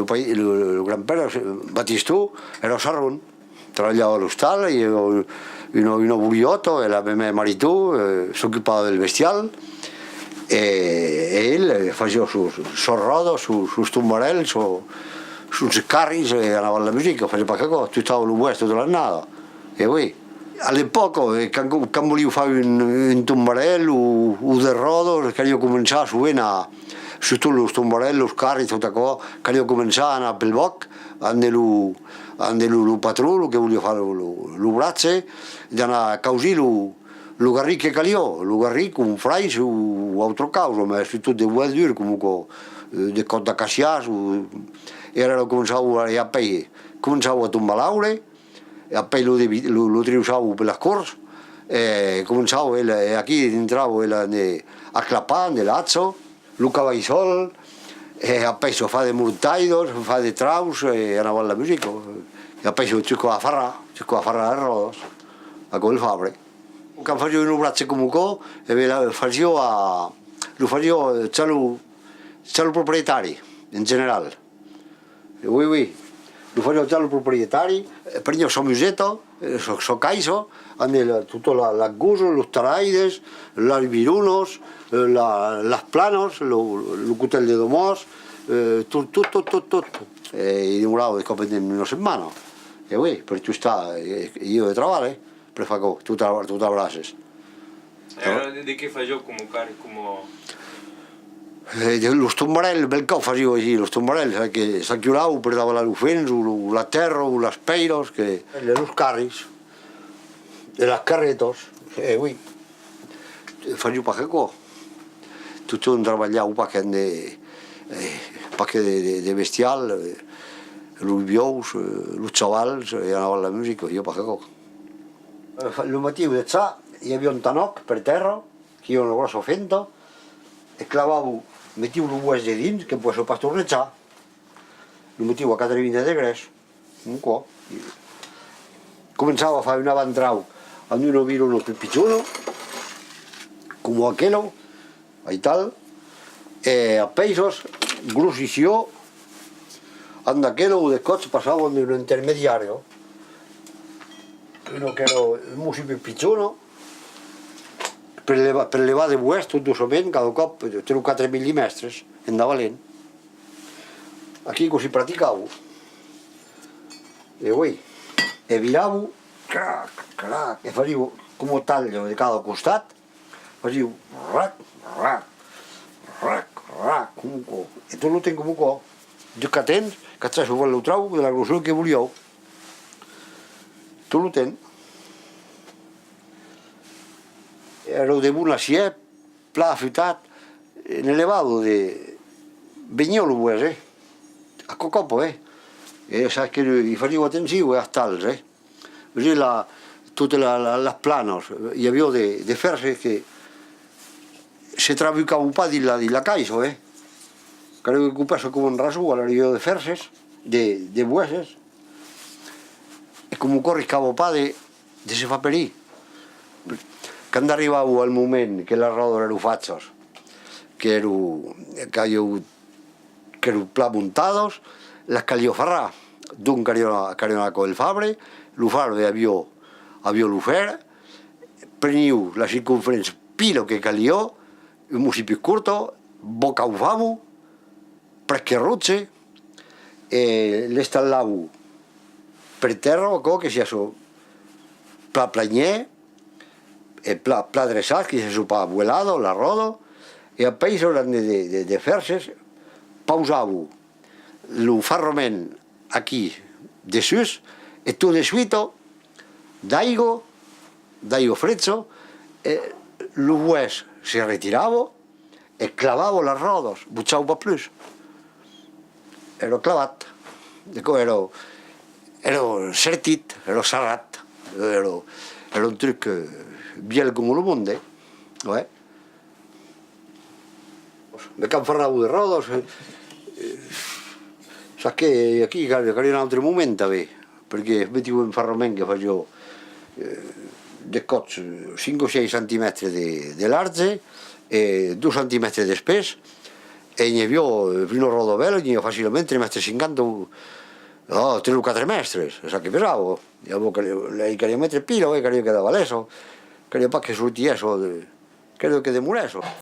el gran-pare, Batistú, era sarrun. Trabajaba a l'hostal y no buliotto, e la mia maritù s'occupava del bestial, e ell faceva sus rodos, sus tumbarells, sus carris, e anava alla musica, faceva qualche cosa, tutto l'uosto dell'annata. E poi, all'epoca, quando volevo fare un tumbarello o del rodo, che io cominciavo a suonare su tutti i tumbarelli, i carri, tutta cosa, che io cominciavo a andare per il bocco, andare il patrullo che volevo fare le braccia, e andare a causare il garrico che io, il garrico, un fraise o altro causa, ma su tutte le voiture, comunque, di coda cassias, e allora cominciavo a pei, cominciavo a tombare l'aule, e a poi lo triusavo per la corsa, e cominciavo, e qui entravo a clappare nell'azzo, lo cavaisol, e a poi si fa dei mortaidos, si fa dei traus, e andavo alla musica, e a poi si cercavo a farà le rodos, a quel fabre. Quando facevo un braccio comunque, lo facevo c'è il proprietario, in generale. Oui. Lo facevo già il proprietario, prendevo il musetto, il caiso, tutto l'agguso, i taraides, i virunos, les planos, el cutell de domós, tutto. E demorava una setmana. E oui, per tu sta, io treballare, per fare tutte le braces. Di che facevo come carico? Los tumbarells, bel cau facevo així, los tumbarells, que s'enchiulava per davant l'ufens, la terra, les peiros, los carris, les carretos, oui. Facevo qualche cosa. Tutto treballavo qualche de bestial, los bious, los xavals, e anava alla musica, io qualche cosa. Il matí de ça, hi havia un tanoc per terra, que hi havia una grossa fenta, e clavavo, mettiu l'ues de dins, que pois per tornejar, lo mettiu a 4 vines de gres, un cop. Començava a fare un avantrau, amb uno viruno più piccolo, como aquello, e tal, e a peixos, grusició, amb aquello de cots passava un intermediario, uno che era un músic più piccolo, per levar de buest, tot dossament, cada cop, tenen 4 mil·límetres, andava lent. Aquí così praticavo. E ui, e viravo, crac, e facevo com un taglio de cada costat, facevo rac, comunque, e tot lo tenc comunque, jo que tens, que estàs sobre el trau de la grossura que volíeu, tot lo tenc. Ero de Bonacier, pla affiutat, elevado de Vignolo, a Cocopo, e saps che hi facevo attenzione a tals, così tutte le planos, hi havia de ferse che se trabucava un po' di la caiso, creo que ocupasse come un rasgo, allora hi havia de ferses, de bueses, e comunque riscavo un po' de se fa perir. Quando arribava al moment que les rodes eren fatxos, que eren pla muntados, les calia ferrar. D'un calia con el fabre, el fabre havia l'ofer, preniu la circunferència pilo que calia, un musip più curto, boca un famo, presque rotse, l'installavo per terra, que sia pla planyè, el pla dressat, que se sopa vuelado, la rodo, e a peix hauran de fer-se, pausavo el farroment aquí de sus, e tu de suito, d'aigua freccio, el hues se retirava, e clavavo les rodes, butxau per plus. Era clavat, era certit, era serrat, era un truc biel com el món, me can ferravo de rodes, saps que aquí calia un altre moment també, perquè metiu un ferrament que faig de cots 5 o 6 cm de large, 2 cm d'espès, e ne vio primo rodovelo, ne facilmente mestre singando 3 o 4 mestres, sa che pesavo, lei quería mettere pilo, quería que dava leso, quería pa che surti eso, creo que de Mureso.